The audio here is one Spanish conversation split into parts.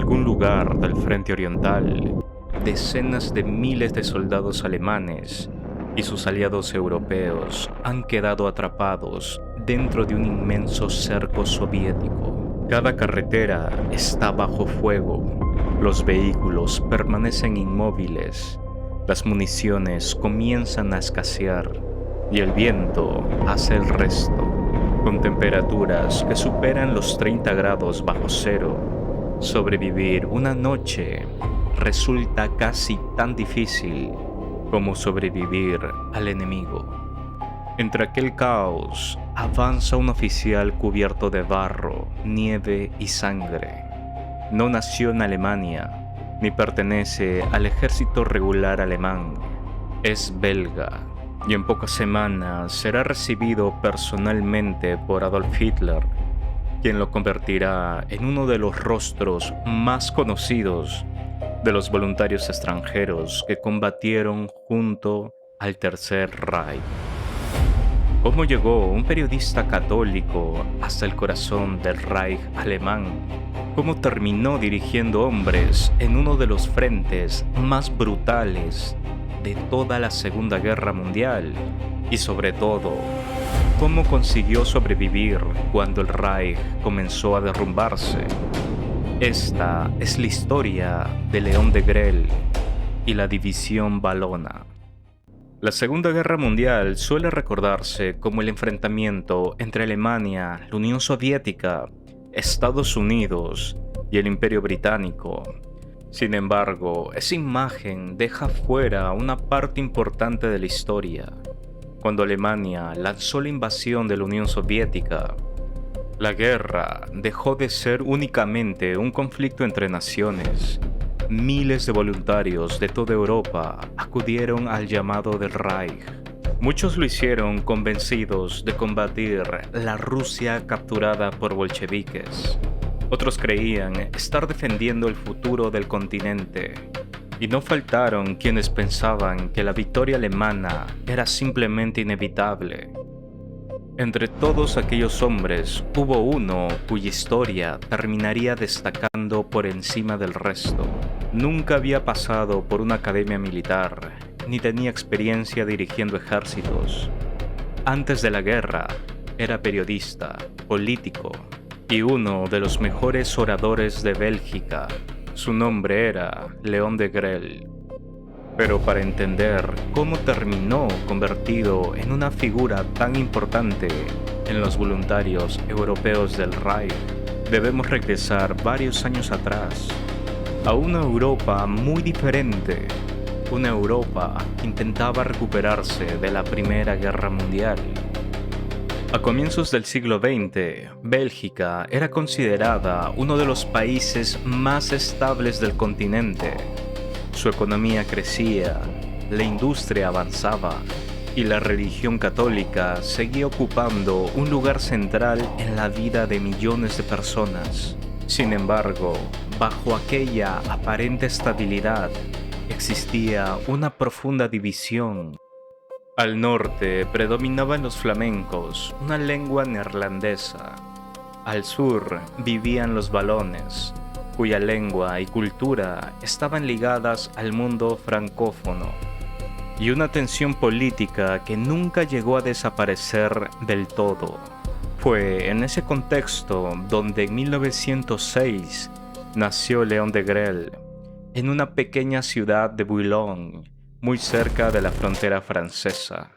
algún lugar del frente oriental, decenas de miles de soldados alemanes y sus aliados europeos han quedado atrapados dentro de un inmenso cerco soviético. Cada carretera está bajo fuego, los vehículos permanecen inmóviles, las municiones comienzan a escasear y el viento hace el resto. Con temperaturas que superan los 30 grados bajo cero, sobrevivir una noche resulta casi tan difícil como sobrevivir al enemigo. Entre aquel caos, avanza un oficial cubierto de barro, nieve y sangre. No nació en Alemania, ni pertenece al ejército regular alemán. Es belga, y en pocas semanas será recibido personalmente por Adolf Hitler, quien lo convertirá en uno de los rostros más conocidos de los voluntarios extranjeros que combatieron junto al Tercer Reich. ¿Cómo llegó un periodista católico hasta el corazón del Reich alemán? ¿Cómo terminó dirigiendo hombres en uno de los frentes más brutales de toda la Segunda Guerra Mundial? Y sobre todo, ¿cómo consiguió sobrevivir cuando el Reich comenzó a derrumbarse? Esta es la historia de León Degrelle y la División Valona. La Segunda Guerra Mundial suele recordarse como el enfrentamiento entre Alemania, la Unión Soviética, Estados Unidos y el Imperio Británico. Sin embargo, esa imagen deja fuera una parte importante de la historia. Cuando Alemania lanzó la invasión de la Unión Soviética, la guerra dejó de ser únicamente un conflicto entre naciones. Miles de voluntarios de toda Europa acudieron al llamado del Reich. Muchos lo hicieron convencidos de combatir la Rusia capturada por bolcheviques. Otros creían estar defendiendo el futuro del continente. Y no faltaron quienes pensaban que la victoria alemana era simplemente inevitable. Entre todos aquellos hombres hubo uno cuya historia terminaría destacando por encima del resto. Nunca había pasado por una academia militar, ni tenía experiencia dirigiendo ejércitos. Antes de la guerra, era periodista, político y uno de los mejores oradores de Bélgica. Su nombre era León Degrelle. Pero para entender cómo terminó convertido en una figura tan importante en los voluntarios europeos del Reich, debemos regresar varios años atrás, a una Europa muy diferente, una Europa que intentaba recuperarse de la Primera Guerra Mundial. A comienzos del siglo XX, Bélgica era considerada uno de los países más estables del continente. Su economía crecía, la industria avanzaba y la religión católica seguía ocupando un lugar central en la vida de millones de personas. Sin embargo, bajo aquella aparente estabilidad, existía una profunda división. Al norte predominaban los flamencos, una lengua neerlandesa. Al sur vivían los valones, cuya lengua y cultura estaban ligadas al mundo francófono, y una tensión política que nunca llegó a desaparecer del todo. Fue en ese contexto donde en 1906 nació León Degrelle, en una pequeña ciudad de Boulogne, muy cerca de la frontera francesa.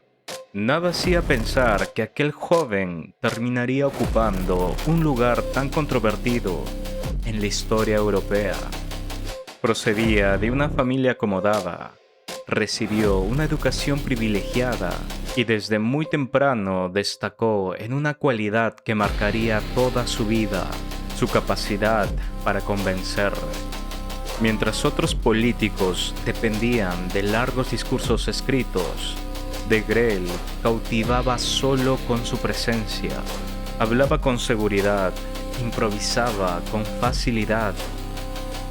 Nada hacía pensar que aquel joven terminaría ocupando un lugar tan controvertido en la historia europea. Procedía de una familia acomodada, recibió una educación privilegiada y desde muy temprano destacó en una cualidad que marcaría toda su vida: su capacidad para convencer. Mientras otros políticos dependían de largos discursos escritos, Degrelle cautivaba solo con su presencia. Hablaba con seguridad, improvisaba con facilidad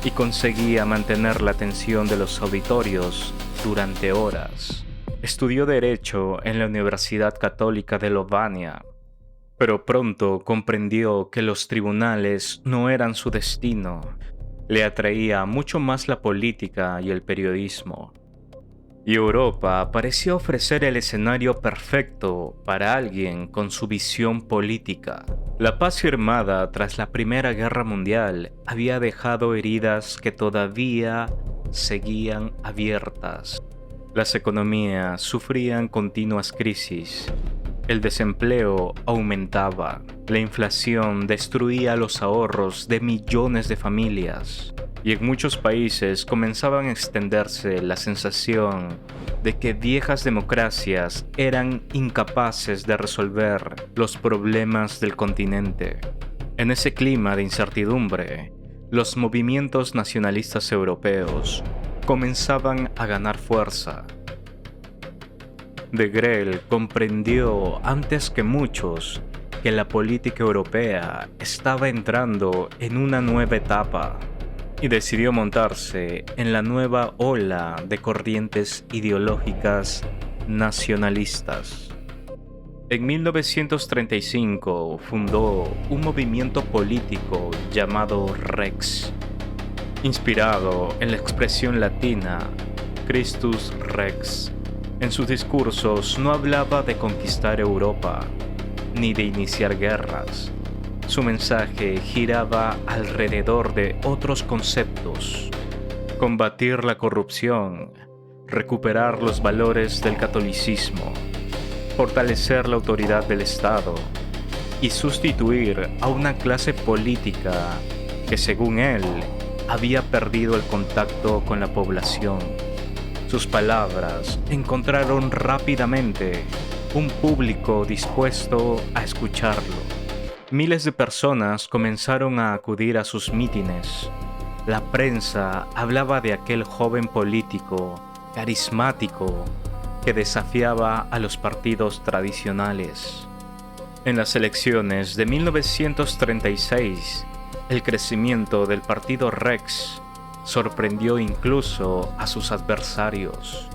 y conseguía mantener la atención de los auditorios durante horas. Estudió Derecho en la Universidad Católica de Lovaina, pero pronto comprendió que los tribunales no eran su destino. Le atraía mucho más la política y el periodismo. Y Europa parecía ofrecer el escenario perfecto para alguien con su visión política. La paz firmada tras la Primera Guerra Mundial había dejado heridas que todavía seguían abiertas. Las economías sufrían continuas crisis. El desempleo aumentaba. La inflación destruía los ahorros de millones de familias. Y en muchos países comenzaban a extenderse la sensación de que viejas democracias eran incapaces de resolver los problemas del continente. En ese clima de incertidumbre, los movimientos nacionalistas europeos comenzaban a ganar fuerza. De Grelle comprendió antes que muchos que la política europea estaba entrando en una nueva etapa y decidió montarse en la nueva ola de corrientes ideológicas nacionalistas. En 1935 fundó un movimiento político llamado Rex, inspirado en la expresión latina Christus Rex. En sus discursos no hablaba de conquistar Europa, ni de iniciar guerras. Su mensaje giraba alrededor de otros conceptos: combatir la corrupción, recuperar los valores del catolicismo, fortalecer la autoridad del Estado y sustituir a una clase política que, según él, había perdido el contacto con la población. Sus palabras encontraron rápidamente un público dispuesto a escucharlo. Miles de personas comenzaron a acudir a sus mítines. La prensa hablaba de aquel joven político carismático que desafiaba a los partidos tradicionales. En las elecciones de 1936, el crecimiento del partido Rex sorprendió incluso a sus adversarios.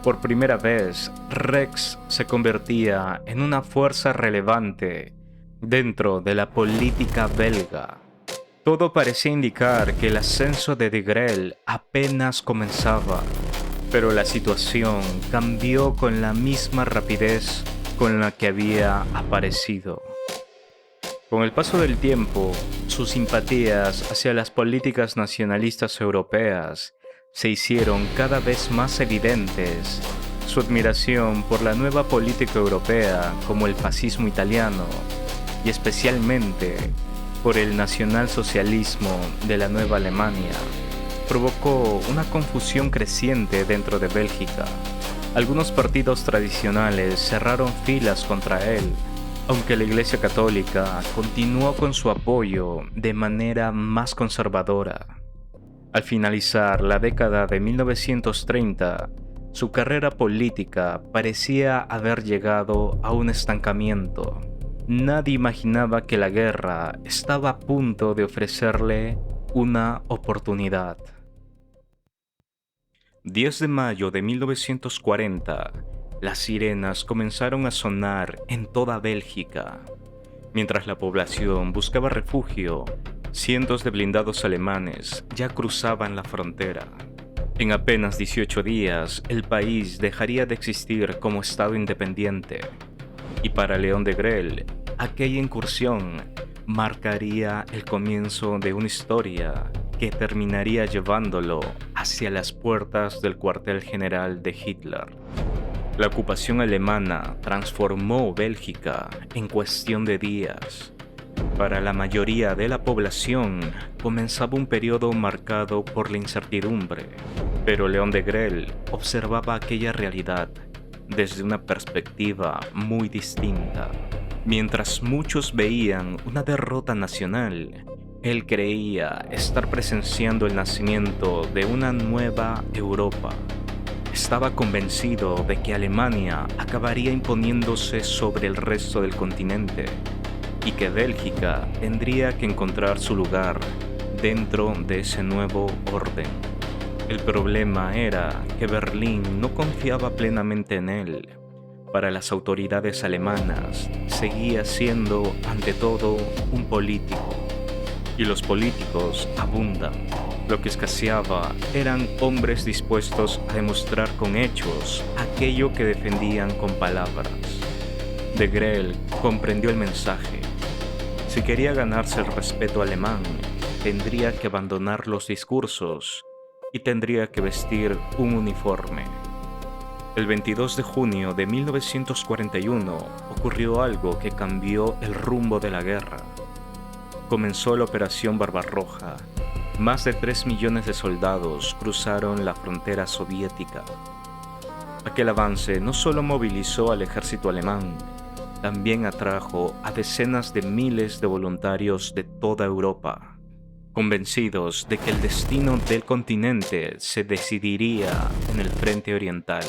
Por primera vez, Rex se convertía en una fuerza relevante dentro de la política belga. Todo parecía indicar que el ascenso de Grelle apenas comenzaba, pero la situación cambió con la misma rapidez con la que había aparecido. Con el paso del tiempo, sus simpatías hacia las políticas nacionalistas europeas se hicieron cada vez más evidentes. Su admiración por la nueva política europea, como el fascismo italiano, y especialmente por el nacionalsocialismo de la Nueva Alemania, provocó una confusión creciente dentro de Bélgica. Algunos partidos tradicionales cerraron filas contra él, aunque la Iglesia Católica continuó con su apoyo de manera más conservadora. Al finalizar la década de 1930, su carrera política parecía haber llegado a un estancamiento. Nadie imaginaba que la guerra estaba a punto de ofrecerle una oportunidad. 10 de mayo de 1940, las sirenas comenzaron a sonar en toda Bélgica. Mientras la población buscaba refugio, cientos de blindados alemanes ya cruzaban la frontera. En apenas 18 días, el país dejaría de existir como Estado independiente. Y para Léon de Grelle, aquella incursión marcaría el comienzo de una historia que terminaría llevándolo hacia las puertas del cuartel general de Hitler. La ocupación alemana transformó Bélgica en cuestión de días. Para la mayoría de la población comenzaba un periodo marcado por la incertidumbre, pero Léon de Grelle observaba aquella realidad desde una perspectiva muy distinta. Mientras muchos veían una derrota nacional, él creía estar presenciando el nacimiento de una nueva Europa. Estaba convencido de que Alemania acabaría imponiéndose sobre el resto del continente y que Bélgica tendría que encontrar su lugar dentro de ese nuevo orden. El problema era que Berlín no confiaba plenamente en él. Para las autoridades alemanas, seguía siendo ante todo un político, y los políticos abundan. Lo que escaseaba eran hombres dispuestos a demostrar con hechos aquello que defendían con palabras. De Grelle comprendió el mensaje. Si quería ganarse el respeto alemán, tendría que abandonar los discursos y tendría que vestir un uniforme. El 22 de junio de 1941 ocurrió algo que cambió el rumbo de la guerra. Comenzó la Operación Barbarroja. Más de 3 millones de soldados cruzaron la frontera soviética. Aquel avance no solo movilizó al ejército alemán, también atrajo a decenas de miles de voluntarios de toda Europa, convencidos de que el destino del continente se decidiría en el frente oriental.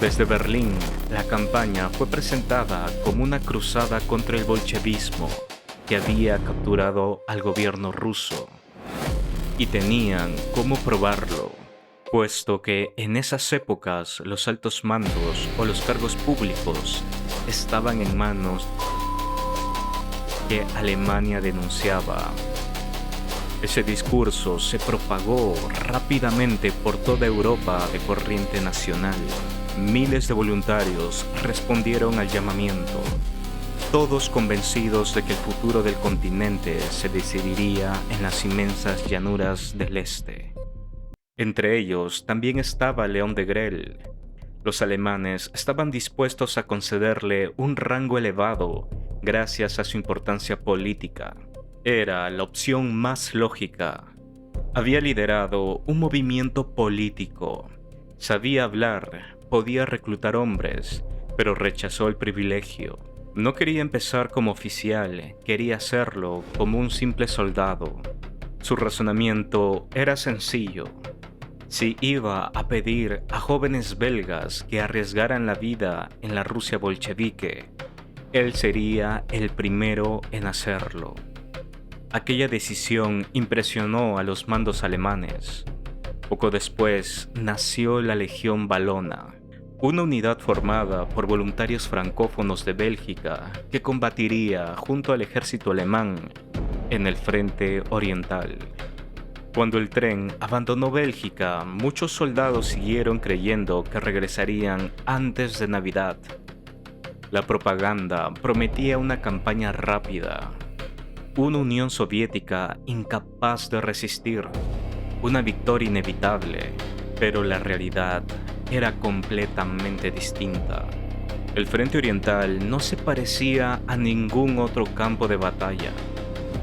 Desde Berlín, la campaña fue presentada como una cruzada contra el bolchevismo que había capturado al gobierno ruso. Y tenían cómo probarlo, puesto que en esas épocas los altos mandos o los cargos públicos estaban en manos que Alemania denunciaba. Ese discurso se propagó rápidamente por toda Europa de corriente nacional. Miles de voluntarios respondieron al llamamiento, todos convencidos de que el futuro del continente se decidiría en las inmensas llanuras del este. Entre ellos también estaba León de Grelle. Los alemanes estaban dispuestos a concederle un rango elevado gracias a su importancia política. Era la opción más lógica. Había liderado un movimiento político. Sabía hablar, podía reclutar hombres, pero rechazó el privilegio. No quería empezar como oficial, quería hacerlo como un simple soldado. Su razonamiento era sencillo. Si iba a pedir a jóvenes belgas que arriesgaran la vida en la Rusia bolchevique, él sería el primero en hacerlo. Aquella decisión impresionó a los mandos alemanes. Poco después nació la Legión Valona, una unidad formada por voluntarios francófonos de Bélgica que combatiría junto al ejército alemán en el frente oriental. Cuando el tren abandonó Bélgica, muchos soldados siguieron creyendo que regresarían antes de Navidad. La propaganda prometía una campaña rápida, una Unión Soviética incapaz de resistir, una victoria inevitable, pero la realidad era completamente distinta. El frente oriental no se parecía a ningún otro campo de batalla.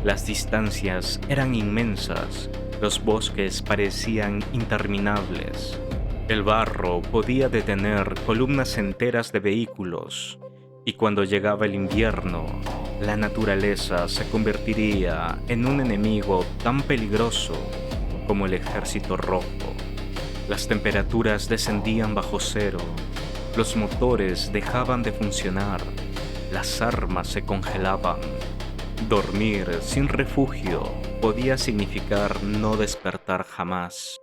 Las distancias eran inmensas, los bosques parecían interminables. El barro podía detener columnas enteras de vehículos, y cuando llegaba el invierno, la naturaleza se convertiría en un enemigo tan peligroso como el ejército rojo. Las temperaturas descendían bajo cero, los motores dejaban de funcionar, las armas se congelaban. Dormir sin refugio podía significar no despertar jamás.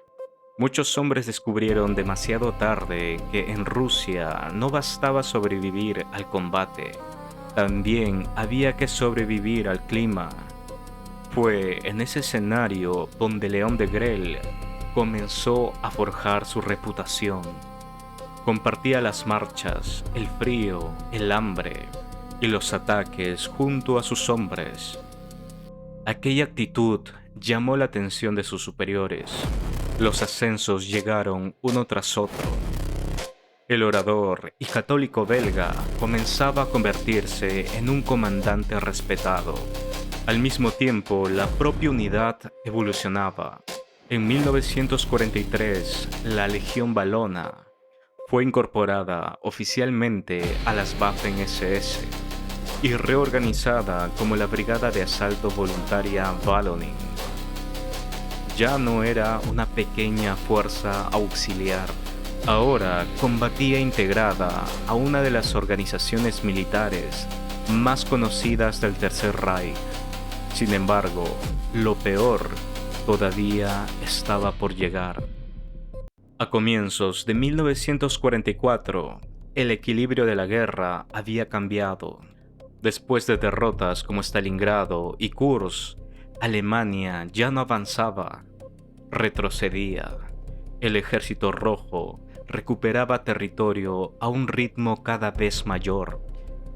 Muchos hombres descubrieron demasiado tarde que en Rusia no bastaba sobrevivir al combate, también había que sobrevivir al clima. Fue en ese escenario donde León de Grelle comenzó a forjar su reputación. Compartía las marchas, el frío, el hambre y los ataques junto a sus hombres. Aquella actitud llamó la atención de sus superiores. Los ascensos llegaron uno tras otro. El orador y católico belga comenzaba a convertirse en un comandante respetado. Al mismo tiempo, la propia unidad evolucionaba. En 1943, la Legión Valona fue incorporada oficialmente a las Waffen-SS y reorganizada como la Brigada de Asalto Voluntaria Walloning. Ya no era una pequeña fuerza auxiliar, ahora combatía integrada a una de las organizaciones militares más conocidas del Tercer Reich. Sin embargo, lo peor todavía estaba por llegar. A comienzos de 1944, el equilibrio de la guerra había cambiado. Después de derrotas como Stalingrado y Kursk, Alemania ya no avanzaba, retrocedía. El ejército rojo recuperaba territorio a un ritmo cada vez mayor.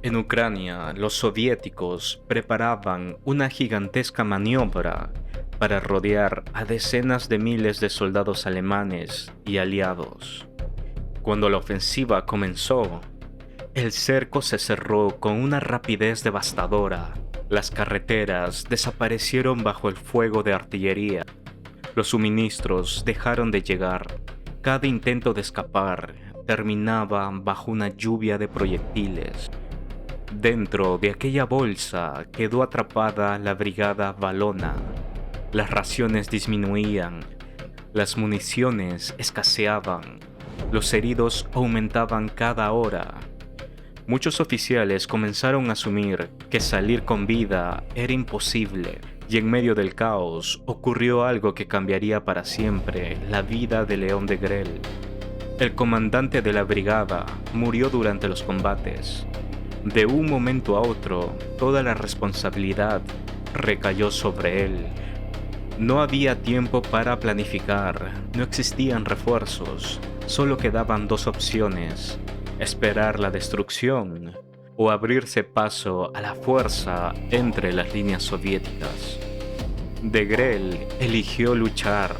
En Ucrania, los soviéticos preparaban una gigantesca maniobra para rodear a decenas de miles de soldados alemanes y aliados. Cuando la ofensiva comenzó, el cerco se cerró con una rapidez devastadora. Las carreteras desaparecieron bajo el fuego de artillería. Los suministros dejaron de llegar. Cada intento de escapar terminaba bajo una lluvia de proyectiles. Dentro de aquella bolsa quedó atrapada la brigada valona. Las raciones disminuían, las municiones escaseaban, los heridos aumentaban cada hora. Muchos oficiales comenzaron a asumir que salir con vida era imposible, y en medio del caos ocurrió algo que cambiaría para siempre la vida de León de Grell. El comandante de la brigada murió durante los combates. De un momento a otro, toda la responsabilidad recayó sobre él. No había tiempo para planificar, no existían refuerzos, solo quedaban dos opciones: esperar la destrucción o abrirse paso a la fuerza entre las líneas soviéticas. De Grell eligió luchar,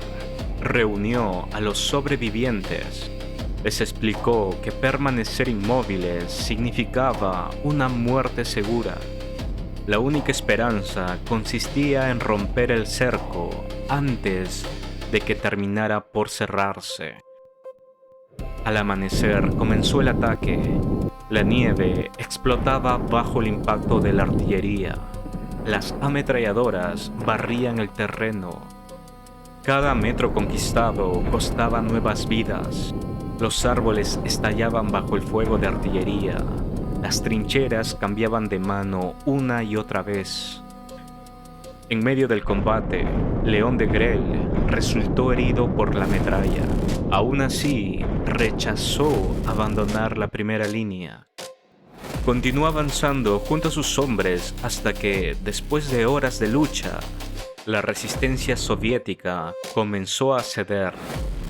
reunió a los sobrevivientes. Les explicó que permanecer inmóviles significaba una muerte segura. La única esperanza consistía en romper el cerco antes de que terminara por cerrarse. Al amanecer comenzó el ataque. La nieve explotaba bajo el impacto de la artillería. Las ametralladoras barrían el terreno. Cada metro conquistado costaba nuevas vidas. Los árboles estallaban bajo el fuego de artillería. Las trincheras cambiaban de mano una y otra vez. En medio del combate, León de Grell resultó herido por la metralla. Aún así, rechazó abandonar la primera línea. Continuó avanzando junto a sus hombres hasta que, después de horas de lucha, la resistencia soviética comenzó a ceder.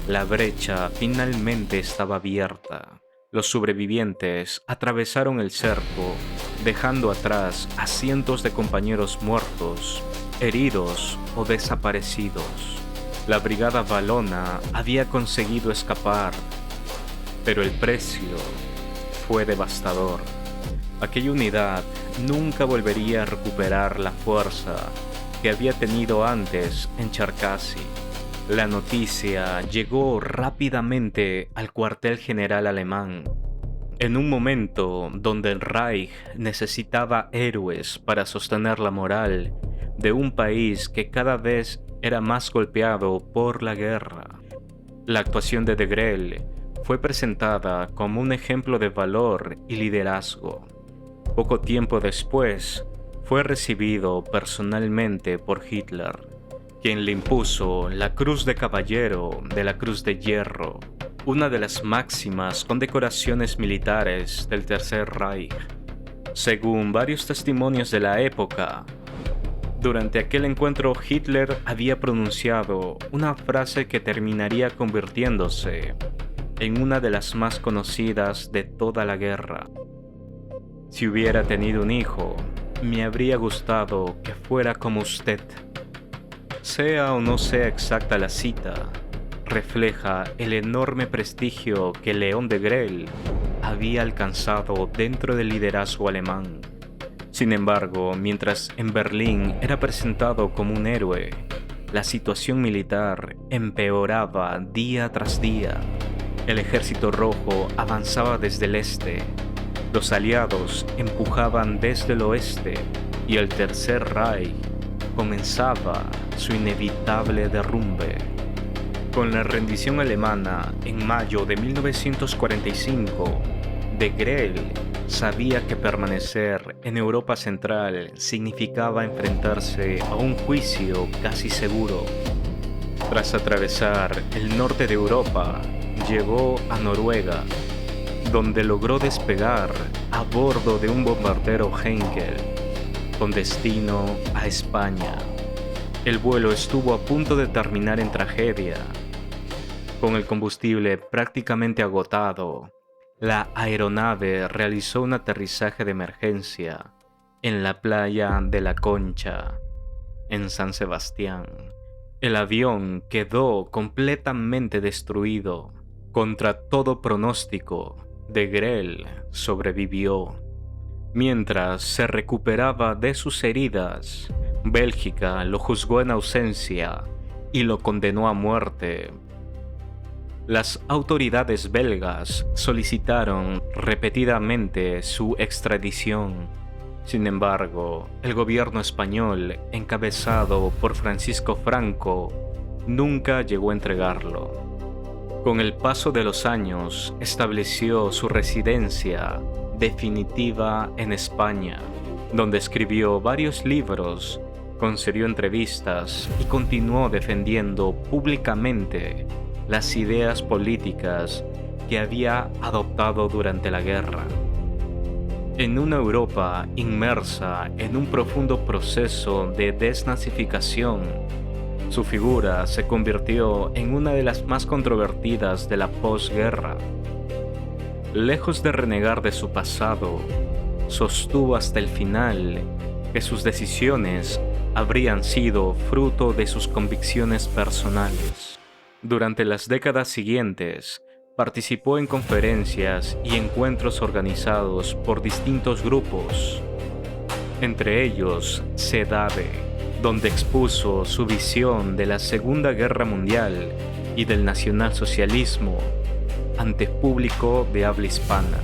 La brecha finalmente estaba abierta. Los sobrevivientes atravesaron el cerco, dejando atrás a cientos de compañeros muertos, heridos o desaparecidos. La brigada valona había conseguido escapar, pero el precio fue devastador. Aquella unidad nunca volvería a recuperar la fuerza que había tenido antes en Cherkasy. La noticia llegó rápidamente al cuartel general alemán. En un momento donde el Reich necesitaba héroes para sostener la moral de un país que cada vez era más golpeado por la guerra. La actuación de Grell fue presentada como un ejemplo de valor y liderazgo. Poco tiempo después, fue recibido personalmente por Hitler, quien le impuso la Cruz de Caballero de la Cruz de Hierro, una de las máximas condecoraciones militares del Tercer Reich. Según varios testimonios de la época, durante aquel encuentro Hitler había pronunciado una frase que terminaría convirtiéndose en una de las más conocidas de toda la guerra. Si hubiera tenido un hijo, me habría gustado que fuera como usted. Sea o no sea exacta la cita, refleja el enorme prestigio que León de Grell había alcanzado dentro del liderazgo alemán. Sin embargo, mientras en Berlín era presentado como un héroe, la situación militar empeoraba día tras día. El ejército rojo avanzaba desde el este, los aliados empujaban desde el oeste y el Tercer Reich comenzaba su inevitable derrumbe. Con la rendición alemana en mayo de 1945, de Grell sabía que permanecer en Europa Central significaba enfrentarse a un juicio casi seguro. Tras atravesar el norte de Europa, llegó a Noruega, donde logró despegar a bordo de un bombardero Heinkel, con destino a España. El vuelo estuvo a punto de terminar en tragedia. Con el combustible prácticamente agotado, la aeronave realizó un aterrizaje de emergencia en la playa de La Concha, en San Sebastián. El avión quedó completamente destruido. Contra todo pronóstico, de Grell sobrevivió. Mientras se recuperaba de sus heridas, Bélgica lo juzgó en ausencia y lo condenó a muerte. Las autoridades belgas solicitaron repetidamente su extradición. Sin embargo, el gobierno español, encabezado por Francisco Franco, nunca llegó a entregarlo. Con el paso de los años, estableció su residencia definitiva en España, donde escribió varios libros, concedió entrevistas y continuó defendiendo públicamente las ideas políticas que había adoptado durante la guerra. En una Europa inmersa en un profundo proceso de desnazificación, su figura se convirtió en una de las más controvertidas de la posguerra. Lejos de renegar de su pasado, sostuvo hasta el final que sus decisiones habrían sido fruto de sus convicciones personales. Durante las décadas siguientes, participó en conferencias y encuentros organizados por distintos grupos, entre ellos CEDAW, donde expuso su visión de la Segunda Guerra Mundial y del nacionalsocialismo ante público de habla hispana.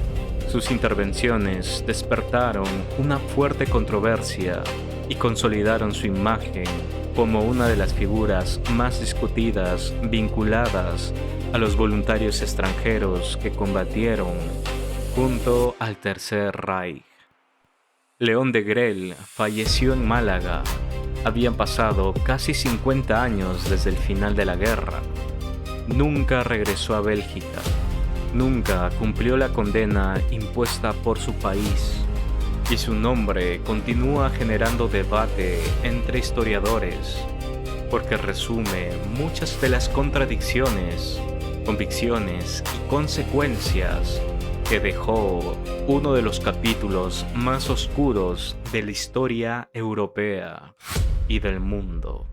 Sus intervenciones despertaron una fuerte controversia y consolidaron su imagen como una de las figuras más discutidas vinculadas a los voluntarios extranjeros que combatieron junto al Tercer Reich. León de Grell falleció en Málaga. Habían pasado casi 50 años desde el final de la guerra. Nunca regresó a Bélgica. Nunca cumplió la condena impuesta por su país. Y su nombre continúa generando debate entre historiadores, porque resume muchas de las contradicciones, convicciones y consecuencias que dejó uno de los capítulos más oscuros de la historia europea y del mundo.